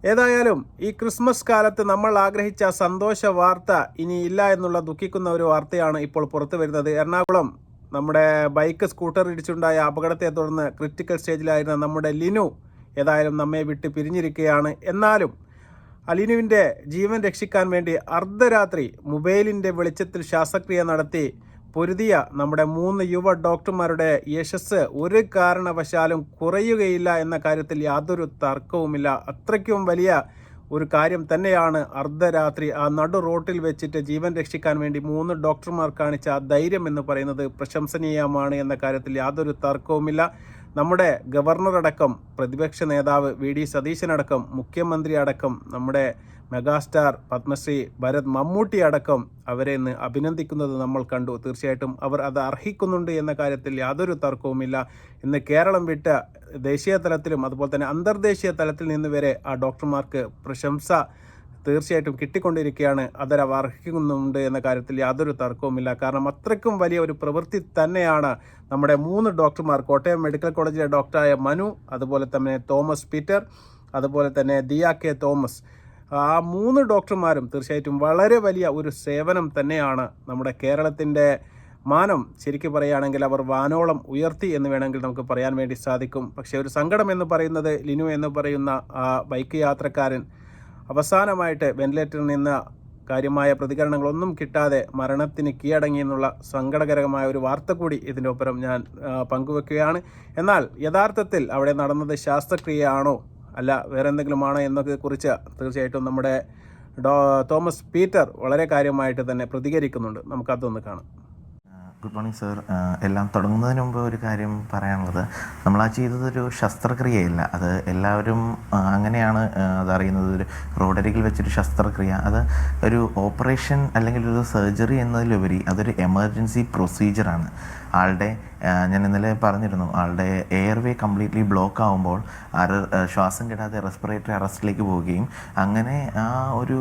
ഏതായാലും ഈ ക്രിസ്മസ് കാലത്ത് നമ്മൾ ആഗ്രഹിച്ച സന്തോഷ വാർത്ത ഇനി ഇല്ല എന്നുള്ള ദുഃഖിക്കുന്ന ഒരു വാർത്തയാണ് ഇപ്പോൾ പുറത്തു വരുന്നത്. എറണാകുളം നമ്മുടെ സ്കൂട്ടർ ഇടിച്ചുണ്ടായ അപകടത്തെ തുടർന്ന് ക്രിട്ടിക്കൽ സ്റ്റേജിലായിരുന്ന നമ്മുടെ ലിനു ഏതായാലും നമ്മെ വിട്ട് പിരിഞ്ഞിരിക്കുകയാണ്. എന്നാലും ലിനുവിൻ്റെ ജീവൻ രക്ഷിക്കാൻ വേണ്ടി അർദ്ധരാത്രി മൊബൈലിൻ്റെ വെളിച്ചത്തിൽ ശസ്ത്രക്രിയ നടത്തി പൊരുതിയ നമ്മുടെ 3 യുവ ഡോക്ടർമാരുടെ യശസ് ഒരു കാരണവശാലും കുറയുകയില്ല എന്ന കാര്യത്തിൽ യാതൊരു തർക്കവുമില്ല. അത്രയ്ക്കും വലിയ ഒരു കാര്യം തന്നെയാണ് അർദ്ധരാത്രി ആ നടു റോട്ടിൽ വെച്ചിട്ട് ജീവൻ രക്ഷിക്കാൻ വേണ്ടി 3 ഡോക്ടർമാർ കാണിച്ച ആ ധൈര്യം എന്ന് പറയുന്നത് പ്രശംസനീയമാണ് എന്ന കാര്യത്തിൽ യാതൊരു തർക്കവുമില്ല. നമ്മുടെ ഗവർണറടക്കം, പ്രതിപക്ഷ നേതാവ് വി.ഡി. സതീശനടക്കം, മുഖ്യമന്ത്രി അടക്കം, നമ്മുടെ മെഗാസ്റ്റാർ പത്മശ്രീ ഭരത് മമ്മൂട്ടി അടക്കം അവരെ ഇന്ന് അഭിനന്ദിക്കുന്നത് നമ്മൾ കണ്ടു. തീർച്ചയായിട്ടും അവർ അത് അർഹിക്കുന്നുണ്ട് എന്ന കാര്യത്തിൽ യാതൊരു തർക്കവുമില്ല. ഇന്ന് കേരളം വിട്ട ദേശീയ തലത്തിലും അതുപോലെ തന്നെ അന്തർദേശീയ തലത്തിൽ നിന്ന് വരെ ആ ഡോക്ടർമാർക്ക് പ്രശംസ തീർച്ചയായിട്ടും കിട്ടിക്കൊണ്ടിരിക്കുകയാണ്. അതവർ അർഹിക്കുന്നുണ്ട് എന്ന കാര്യത്തിൽ യാതൊരു തർക്കവുമില്ല. കാരണം അത്രയ്ക്കും വലിയ ഒരു പ്രവൃത്തി തന്നെയാണ് നമ്മുടെ 3 ഡോക്ടർമാർ, കോട്ടയം മെഡിക്കൽ കോളേജിലെ ഡോക്ടറായ മനു, അതുപോലെ തന്നെ തോമസ് പീറ്റർ, അതുപോലെ തന്നെ ദിയ കെ തോമസ്, ആ 3 ഡോക്ടർമാരും തീർച്ചയായിട്ടും വളരെ വലിയ ഒരു സേവനം തന്നെയാണ്. നമ്മുടെ കേരളത്തിൻ്റെ മാനം ശരിക്കും പറയുകയാണെങ്കിൽ അവർ വാനോളം ഉയർത്തി എന്ന് വേണമെങ്കിൽ നമുക്ക് പറയാൻ വേണ്ടി സാധിക്കും. പക്ഷേ ഒരു സങ്കടം എന്ന് പറയുന്നത് ലിനു എന്ന് പറയുന്ന ആ ബൈക്ക് യാത്രക്കാരൻ അവസാനമായിട്ട് വെന്റിലേറ്ററിൽ നിന്ന് കാര്യമായ പ്രതികരണങ്ങളൊന്നും കിട്ടാതെ മരണത്തിന് കീഴടങ്ങി എന്നുള്ള സങ്കടകരമായ ഒരു വാർത്ത കൂടി ഇതിൻ്റെ ഒപ്പം ഞാൻ പങ്കുവെക്കുകയാണ്. എന്നാൽ യഥാർത്ഥത്തിൽ അവിടെ നടന്നത് ശസ്ത്രക്രിയയാണോ അല്ല വേറെ എന്തെങ്കിലും ആണോ എന്നതിനെക്കുറിച്ച് തീർച്ചയായിട്ടും നമ്മുടെ തോമസ് പീറ്റർ വളരെ കാര്യമായിട്ട് തന്നെ പ്രതികരിക്കുന്നുണ്ട്. നമുക്കതൊന്ന് കാണാം. Good morning sir. എല്ലാം തുടങ്ങുന്നതിന് മുമ്പ് ഒരു കാര്യം പറയാനുള്ളത്, നമ്മൾ ചെയ്തതൊരു ശസ്ത്രക്രിയയില്ല. അത് എല്ലാവരും അങ്ങനെയാണ് അതറിയുന്നത്. ഒരു റോഡരികിൽ വെച്ചൊരു ശസ്ത്രക്രിയ, അത് ഒരു ഓപ്പറേഷൻ അല്ലെങ്കിൽ ഒരു സർജറി എന്നതിലുപരി അതൊരു എമർജൻസി പ്രൊസീജിയറാണ്. ആളുടെ ഞാൻ ഇന്നലെ പറഞ്ഞിരുന്നു, ആളുടെ എയർവേ കംപ്ലീറ്റ്ലി ബ്ലോക്ക് ആകുമ്പോൾ ശ്വാസം കിട്ടാതെ റെസ്പിറേറ്ററി അറസ്റ്റിലേക്ക് പോവുകയും അങ്ങനെ ആ ഒരു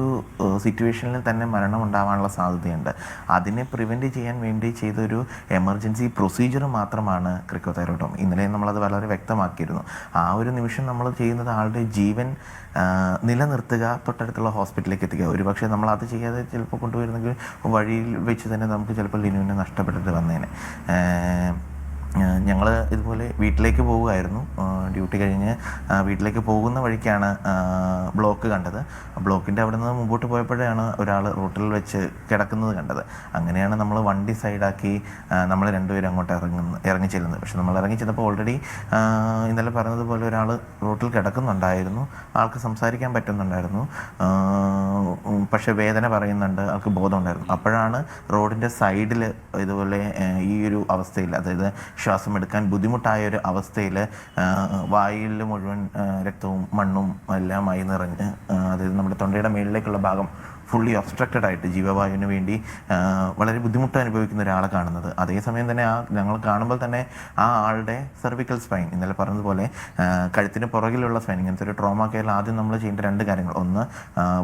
സിറ്റുവേഷനിൽ തന്നെ മരണം ഉണ്ടാവാനുള്ള സാധ്യതയുണ്ട്. അതിനെ പ്രിവെൻറ്റ് ചെയ്യാൻ വേണ്ടി ചെയ്തൊരു എമർജൻസി പ്രൊസീജിയർ മാത്രമാണ് ക്രിക്കോതൈറോട്ടോമി. ഇന്നലെ നമ്മളത് വളരെ വ്യക്തമാക്കിയിരുന്നു. ആ ഒരു നിമിഷം നമ്മൾ ചെയ്യുന്നത് ആളുടെ ജീവൻ നിലനിർത്തുക, തൊട്ടടുത്തുള്ള ഹോസ്പിറ്റലിലേക്ക് എത്തിക്കുക. ഒരുപക്ഷെ നമ്മൾ അത് ചെയ്യാതെ ചിലപ്പോൾ കൊണ്ടുവരുന്നെങ്കിൽ വഴിയിൽ വെച്ച് തന്നെ നമുക്ക് ചിലപ്പോൾ ലിനുവിനെ നഷ്ടപ്പെട്ടിട്ട് വന്നേനെ. ഞങ്ങൾ ഇതുപോലെ വീട്ടിലേക്ക് പോവുമായിരുന്നു. ഡ്യൂട്ടി കഴിഞ്ഞ് വീട്ടിലേക്ക് പോകുന്ന വഴിക്കാണ് ബ്ലോക്ക് കണ്ടത്. ബ്ലോക്കിൻ്റെ അവിടെ നിന്ന് മുമ്പോട്ട് പോയപ്പോഴാണ് ഒരാൾ റോട്ടിൽ വെച്ച് കിടക്കുന്നത് കണ്ടത്. അങ്ങനെയാണ് നമ്മൾ വണ്ടി സൈഡാക്കി നമ്മൾ രണ്ടുപേരും അങ്ങോട്ട് ഇറങ്ങി ചെല്ലുന്നത്. പക്ഷെ നമ്മൾ ഇറങ്ങി ചെന്നപ്പോൾ ഓൾറെഡി ഇന്നലെ പറഞ്ഞതുപോലെ ഒരാൾ റോട്ടിൽ കിടക്കുന്നുണ്ടായിരുന്നു. ആൾക്ക് സംസാരിക്കാൻ പറ്റുന്നുണ്ടായിരുന്നു, പക്ഷേ വേദന പറയുന്നുണ്ട്, ആൾക്ക് ബോധമുണ്ടായിരുന്നു. അപ്പോഴാണ് റോഡിൻ്റെ സൈഡിൽ ഇതുപോലെ ഈ ഒരു അവസ്ഥയിൽ, അതായത് ശ്വാസം എടുക്കാൻ ബുദ്ധിമുട്ടായ ഒരു അവസ്ഥയിൽ വായിൽ മുഴുവൻ രക്തവും മണ്ണും എല്ലാമായി നിറഞ്ഞ്, അതായത് നമ്മുടെ തൊണ്ടയുടെ മേളിലേക്കുള്ള ഭാഗം ഫുള്ളി ഒബ്സ്ട്രക്റ്റഡ് ആയിട്ട് ജീവവായുവിന് വേണ്ടി വളരെ ബുദ്ധിമുട്ട് അനുഭവിക്കുന്ന ഒരാളെ കാണുന്നത്. അതേസമയം തന്നെ ഞങ്ങൾ കാണുമ്പോൾ തന്നെ ആ ആളുടെ സെർവിക്കൽ സ്പൈൻ, ഇന്നലെ പറഞ്ഞതുപോലെ കഴുത്തിന് പുറകിലുള്ള സ്പൈൻ, ഇങ്ങനത്തെ ഒരു ട്രോമ കെയറിൽ ആദ്യം നമ്മൾ ചെയ്യേണ്ട 2 കാര്യങ്ങൾ. ഒന്ന്,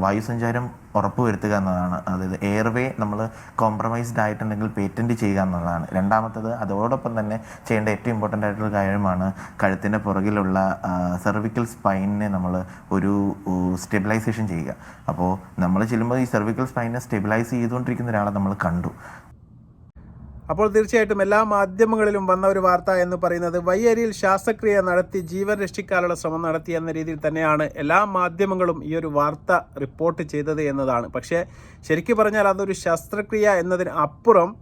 വായുസഞ്ചാരം ഉറപ്പുവരുത്തുക എന്നതാണ്. അതായത് എയർവേ നമ്മൾ കോംപ്രമൈസ്ഡ് ആയിട്ടുണ്ടെങ്കിൽ പേറ്റൻറ്റ് ചെയ്യുക എന്നുള്ളതാണ്. രണ്ടാമത്തത്, അതോടൊപ്പം തന്നെ ചെയ്യേണ്ട ഏറ്റവും ഇമ്പോർട്ടൻ്റ് ആയിട്ടുള്ള കാര്യമാണ് കഴുത്തിൻ്റെ പുറകിലുള്ള സെർവിക്കൽ സ്പൈനിനെ നമ്മൾ ഒരു സ്റ്റെബിലൈസേഷൻ ചെയ്യുക. അപ്പോൾ നമ്മൾ ചെല്ലുമ്പോൾ ഈ സെർവിക്കൽ സ്പൈനെ സ്റ്റെബിലൈസ് ചെയ്തുകൊണ്ടിരിക്കുന്ന ഒരാളെ നമ്മൾ കണ്ടു. അപ്പോൾ തീർച്ചയായിട്ടും എല്ലാ മാധ്യമങ്ങളിലും വന്ന ഒരു വാർത്ത എന്ന് പറയുന്നത് വയ്യേരിയിൽ ശസ്ത്രക്രിയ നടത്തി ജീവൻ രക്ഷിക്കാനുള്ള ശ്രമം നടത്തി എന്ന രീതിയിൽ തന്നെയാണ് എല്ലാ മാധ്യമങ്ങളും ഈ ഒരു വാർത്ത റിപ്പോർട്ട് ചെയ്തത് എന്നതാണ്. പക്ഷേ ശരിക്കും പറഞ്ഞാൽ അതൊരു ശസ്ത്രക്രിയ എന്നതിന് അപ്പുറം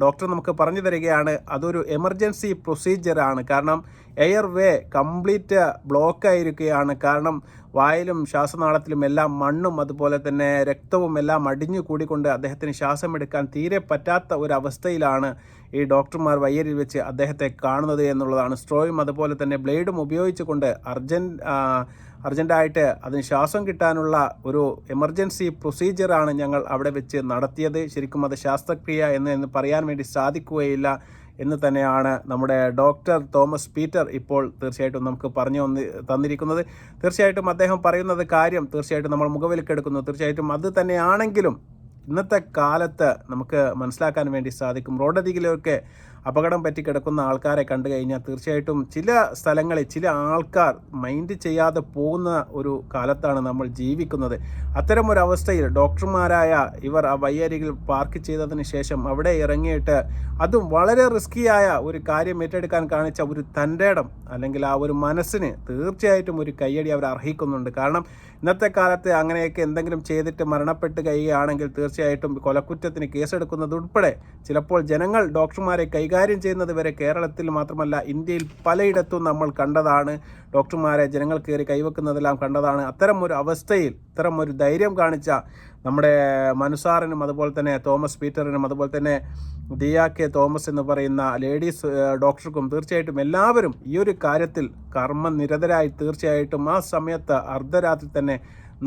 ഡോക്ടർ നമുക്ക് പറഞ്ഞു തരികയാണ് അതൊരു എമർജൻസി പ്രൊസീജിയറാണ്. കാരണം എയർവേ കംപ്ലീറ്റ് ബ്ലോക്കായിരിക്കുകയാണ്. കാരണം വായിലും ശ്വാസനാളത്തിലും എല്ലാം മണ്ണും അതുപോലെ തന്നെ രക്തവും എല്ലാം അടിഞ്ഞു കൂടിക്കൊണ്ട് അദ്ദേഹത്തിന് ശ്വാസം എടുക്കാൻ തീരെ പറ്റാത്ത ഒരവസ്ഥയിലാണ് ഈ ഡോക്ടർമാർ വയ്യേരിയിൽ വെച്ച് അദ്ദേഹത്തെ കാണുന്നത് എന്നുള്ളതാണ്. സ്ട്രോയും അതുപോലെ തന്നെ ബ്ലേഡും ഉപയോഗിച്ചുകൊണ്ട് അർജൻറ്റായിട്ട് അതിന് ശ്വാസം കിട്ടാനുള്ള ഒരു എമർജൻസി പ്രൊസീജിയറാണ് ഞങ്ങൾ അവിടെ വെച്ച് നടത്തിയത്. ശരിക്കും അത് ശസ്ത്രക്രിയ എന്ന് പറയാൻ വേണ്ടി സാധിക്കുകയില്ല എന്ന് തന്നെയാണ് നമ്മുടെ ഡോക്ടർ തോമസ് പീറ്റർ ഇപ്പോൾ തീർച്ചയായിട്ടും നമുക്ക് പറഞ്ഞു തന്നിരിക്കുന്നത്. തീർച്ചയായിട്ടും അദ്ദേഹം പറയുന്നത് കാര്യം തീർച്ചയായിട്ടും നമ്മൾ മുഖവിലക്കെടുക്കുന്നു. തീർച്ചയായിട്ടും അത് തന്നെയാണെങ്കിലും ഇന്നത്തെ കാലത്ത് നമുക്ക് മനസ്സിലാക്കാൻ വേണ്ടി സാധിക്കും. റോഡരികിലൊക്കെ അപകടം പറ്റി കിടക്കുന്ന ആൾക്കാരെ കണ്ടു കഴിഞ്ഞാൽ തീർച്ചയായിട്ടും ചില സ്ഥലങ്ങളിൽ ചില ആൾക്കാർ മൈൻഡ് ചെയ്യാതെ പോകുന്ന ഒരു കാലത്താണ് നമ്മൾ ജീവിക്കുന്നത്. അത്തരമൊരവസ്ഥയിൽ ഡോക്ടർമാരായ ഇവർ ആ വഴിയരികിൽ പാർക്ക് ചെയ്തതിന് ശേഷം അവിടെ ഇറങ്ങിയിട്ട് അതും വളരെ റിസ്കിയായ ഒരു കാര്യം ഏറ്റെടുക്കാൻ കാണിച്ച ഒരു തൻ്റെ ഇടം അല്ലെങ്കിൽ ആ ഒരു മനസ്സിന് തീർച്ചയായിട്ടും ഒരു കയ്യടി അവർ അർഹിക്കുന്നുണ്ട്. കാരണം ഇന്നത്തെ കാലത്ത് അങ്ങനെയൊക്കെ എന്തെങ്കിലും ചെയ്തിട്ട് മരണപ്പെട്ട് കഴിയുകയാണെങ്കിൽ തീർച്ചയായിട്ടും കൊലക്കുറ്റത്തിന് കേസെടുക്കുന്നത് ഉൾപ്പെടെ ചിലപ്പോൾ ജനങ്ങൾ ഡോക്ടർമാരെ കൈകാര്യം ചെയ്യുന്നത് വരെ കേരളത്തിൽ മാത്രമല്ല ഇന്ത്യയിൽ പലയിടത്തും നമ്മൾ കണ്ടതാണ്. ഡോക്ടർമാരെ ജനങ്ങൾ കയറി കൈവെക്കുന്നതെല്ലാം കണ്ടതാണ്. അത്തരം ഒരു അവസ്ഥയിൽ ഇത്തരം ഒരു ധൈര്യം കാണിച്ച നമ്മുടെ മനുസാറിനും അതുപോലെ തന്നെ തോമസ് പീറ്ററിനും അതുപോലെ തന്നെ ദിയ കെ തോമസ് എന്ന് പറയുന്ന ലേഡീസ് ഡോക്ടർക്കും തീർച്ചയായിട്ടും എല്ലാവരും ഈ ഒരു കാര്യത്തിൽ കർമ്മനിരതരായി തീർച്ചയായിട്ടും ആ സമയത്ത് അർദ്ധരാത്രി തന്നെ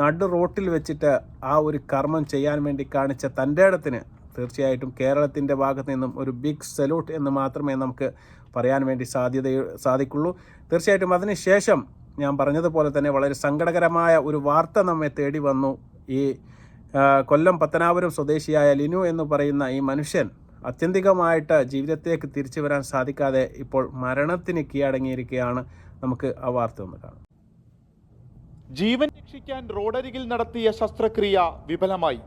നടു റോട്ടിൽ വെച്ചിട്ട് ആ ഒരു കർമ്മം ചെയ്യാൻ വേണ്ടി കാണിച്ച തൻ്റെ ഇടത്തിന് തീർച്ചയായിട്ടും കേരളത്തിൻ്റെ ഭാഗത്ത് നിന്നും ഒരു ബിഗ് സല്യൂട്ട് എന്ന് മാത്രമേ നമുക്ക് പറയാൻ വേണ്ടി സാധിക്കുള്ളൂ. തീർച്ചയായിട്ടും അതിനുശേഷം ഞാൻ പറഞ്ഞതുപോലെ തന്നെ വളരെ സങ്കടകരമായ ഒരു വാർത്ത നമ്മെ തേടി വന്നു. ഈ കൊല്ലം പത്തനാപുരം സ്വദേശിയായ ലിനു എന്ന് പറയുന്ന ഈ മനുഷ്യൻ അത്യന്തികമായിട്ട് ജീവിതത്തേക്ക് തിരിച്ചു വരാൻ സാധിക്കാതെ ഇപ്പോൾ മരണത്തിന് കീഴടങ്ങിയിരിക്കുകയാണ്. നമുക്ക് ആ വാർത്ത ഒന്ന് കാണാം. ജീവൻ രക്ഷിക്കാൻ റോഡരികിൽ നടത്തിയ ശസ്ത്രക്രിയ വിഫലമായി.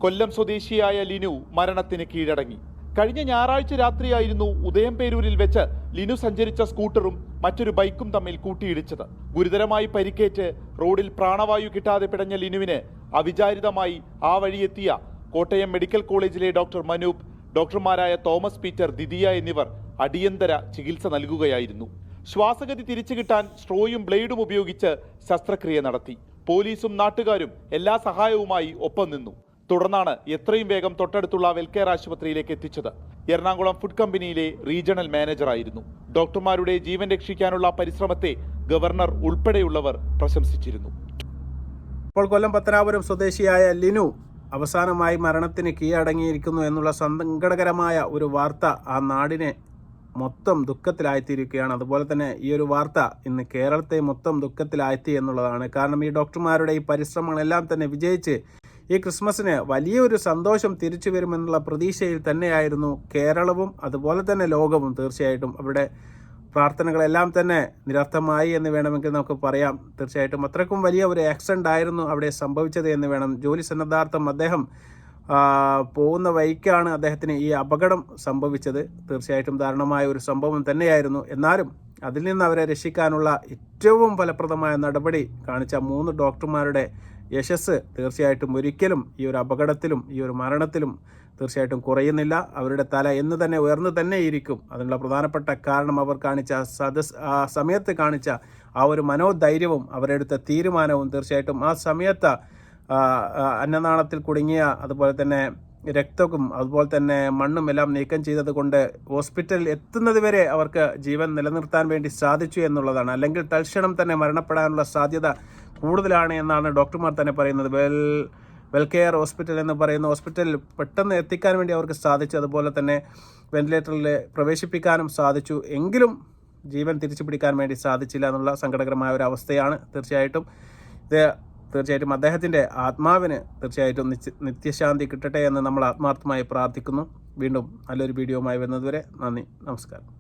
കൊല്ലം സ്വദേശിയായ ലിനു മരണത്തിന് കീഴടങ്ങി. കഴിഞ്ഞ ഞായറാഴ്ച രാത്രിയായിരുന്നു ഉദയംപേരൂരിൽ വെച്ച് ലിനു സഞ്ചരിച്ച സ്കൂട്ടറും മറ്റൊരു ബൈക്കും തമ്മിൽ കൂട്ടിയിടിച്ചത്. ഗുരുതരമായി പരിക്കേറ്റ് റോഡിൽ പ്രാണവായു കിട്ടാതെ പിടഞ്ഞ ലിനുവിന് അവിചാരിതമായി ആ വഴിയെത്തിയ കോട്ടയം മെഡിക്കൽ കോളേജിലെ doctor Manoop, ഡോക്ടർമാരായ Thomas Peter, Didiya എന്നിവർ അടിയന്തര ചികിത്സ നൽകുകയായിരുന്നു. ശ്വാസഗതി തിരിച്ചു കിട്ടാൻ സ്ട്രോയും ബ്ലേഡും ഉപയോഗിച്ച് ശസ്ത്രക്രിയ നടത്തി. പോലീസും നാട്ടുകാരും എല്ലാ സഹായവുമായി ഒപ്പം നിന്നു. തുടർന്നാണ് എത്രയും വേഗം തൊട്ടടുത്തുള്ള വെൽകെയർ ആശുപത്രിയിലേക്ക് എത്തിച്ചത്. എറണാകുളം ഫുഡ് കമ്പനിയിലെ റീജിയണൽ മാനേജറായിരുന്നു. ഡോക്ടർമാരുടെ ജീവൻ രക്ഷിക്കാനുള്ള പരിശ്രമത്തെ ഗവർണർ ഉൾപ്പെടെയുള്ളവർ പ്രശംസിച്ചിരുന്നു. ഇപ്പോൾ കൊല്ലം പത്തനാപുരം സ്വദേശിയായ ലിനു അവസാനമായി മരണത്തിന് കീഴടങ്ങിയിരിക്കുന്നു എന്നുള്ള സങ്കടകരമായ ഒരു വാർത്ത ആ നാടിനെ മൊത്തം ദുഃഖത്തിലായിത്തീരുകയാണ്. അതുപോലെ തന്നെ ഈ ഒരു വാർത്ത ഇന്ന് കേരളത്തെ മൊത്തം ദുഃഖത്തിലായിത്തി എന്നുള്ളതാണ്. കാരണം ഈ ഡോക്ടർമാരുടെ ഈ പരിശ്രമങ്ങളെല്ലാം തന്നെ വിജയിച്ച് ഈ ക്രിസ്മസിന് വലിയൊരു സന്തോഷം തിരിച്ചു വരുമെന്നുള്ള പ്രതീക്ഷയിൽ തന്നെയായിരുന്നു കേരളവും അതുപോലെ തന്നെ ലോകവും. തീർച്ചയായിട്ടും അവരുടെ പ്രാർത്ഥനകളെല്ലാം തന്നെ നിരർത്ഥമായി എന്ന് വേണമെങ്കിൽ നമുക്ക് പറയാം. തീർച്ചയായിട്ടും അത്രയ്ക്കും വലിയ ഒരു ആക്സിഡൻ്റ് ആയിരുന്നു അവിടെ സംഭവിച്ചത് എന്ന് വേണം. ജോലി സന്നദ്ധാർത്ഥം അദ്ദേഹം പോകുന്ന വഴിക്കാണ് അദ്ദേഹത്തിന് ഈ അപകടം സംഭവിച്ചത്. തീർച്ചയായിട്ടും ദാരുണമായ ഒരു സംഭവം തന്നെയായിരുന്നു. എന്നാലും അതിൽ നിന്ന് അവരെ രക്ഷിക്കാനുള്ള ഏറ്റവും ഫലപ്രദമായ നടപടി കാണിച്ച 3 ഡോക്ടർമാരുടെ യശസ് തീർച്ചയായിട്ടും ഒരിക്കലും ഈ ഒരു അപകടത്തിലും ഈ ഒരു മരണത്തിലും തീർച്ചയായിട്ടും കുറയുന്നില്ല. അവരുടെ തല എന്ന് തന്നെ ഉയർന്നു തന്നെ ഇരിക്കും. അതിനുള്ള പ്രധാനപ്പെട്ട കാരണം അവർ കാണിച്ച ആ സമയത്ത് കാണിച്ച ആ ഒരു മനോധൈര്യവും അവരെടുത്ത തീരുമാനവും തീർച്ചയായിട്ടും ആ സമയത്ത് അന്നനാളത്തിൽ കുടുങ്ങിയ അതുപോലെ തന്നെ രക്തവും അതുപോലെ തന്നെ മണ്ണും എല്ലാം നീക്കം ചെയ്തത് കൊണ്ട് ഹോസ്പിറ്റലിൽ എത്തുന്നത് വരെ അവർക്ക് ജീവൻ നിലനിർത്താൻ വേണ്ടി സാധിച്ചു എന്നുള്ളതാണ്. അല്ലെങ്കിൽ തൽക്ഷണം തന്നെ മരണപ്പെടാനുള്ള സാധ്യത കൂടുതലാണ് എന്നാണ് ഡോക്ടർമാർ തന്നെ പറയുന്നത്. വെൽകെയർ ഹോസ്പിറ്റൽ എന്ന് പറയുന്ന ഹോസ്പിറ്റലിൽ പെട്ടെന്ന് എത്തിക്കാൻ വേണ്ടി അവർക്ക് സാധിച്ചു. അതുപോലെ തന്നെ വെന്റിലേറ്ററിൽ പ്രവേശിപ്പിക്കാനും സാധിച്ചു. എങ്കിലും ജീവൻ തിരിച്ചു പിടിക്കാൻ വേണ്ടി സാധിച്ചില്ല എന്നുള്ള സങ്കടകരമായ ഒരു അവസ്ഥയാണ്. തീർച്ചയായിട്ടും അദ്ദേഹത്തിൻ്റെ ആത്മാവിന് തീർച്ചയായിട്ടും നിത്യശാന്തി കിട്ടട്ടെ എന്ന് നമ്മൾ ആത്മാർത്ഥമായി പ്രാർത്ഥിക്കുന്നു. വീണ്ടും നല്ലൊരു വീഡിയോയുമായി വരുന്നതുവരെ നന്ദി, നമസ്കാരം.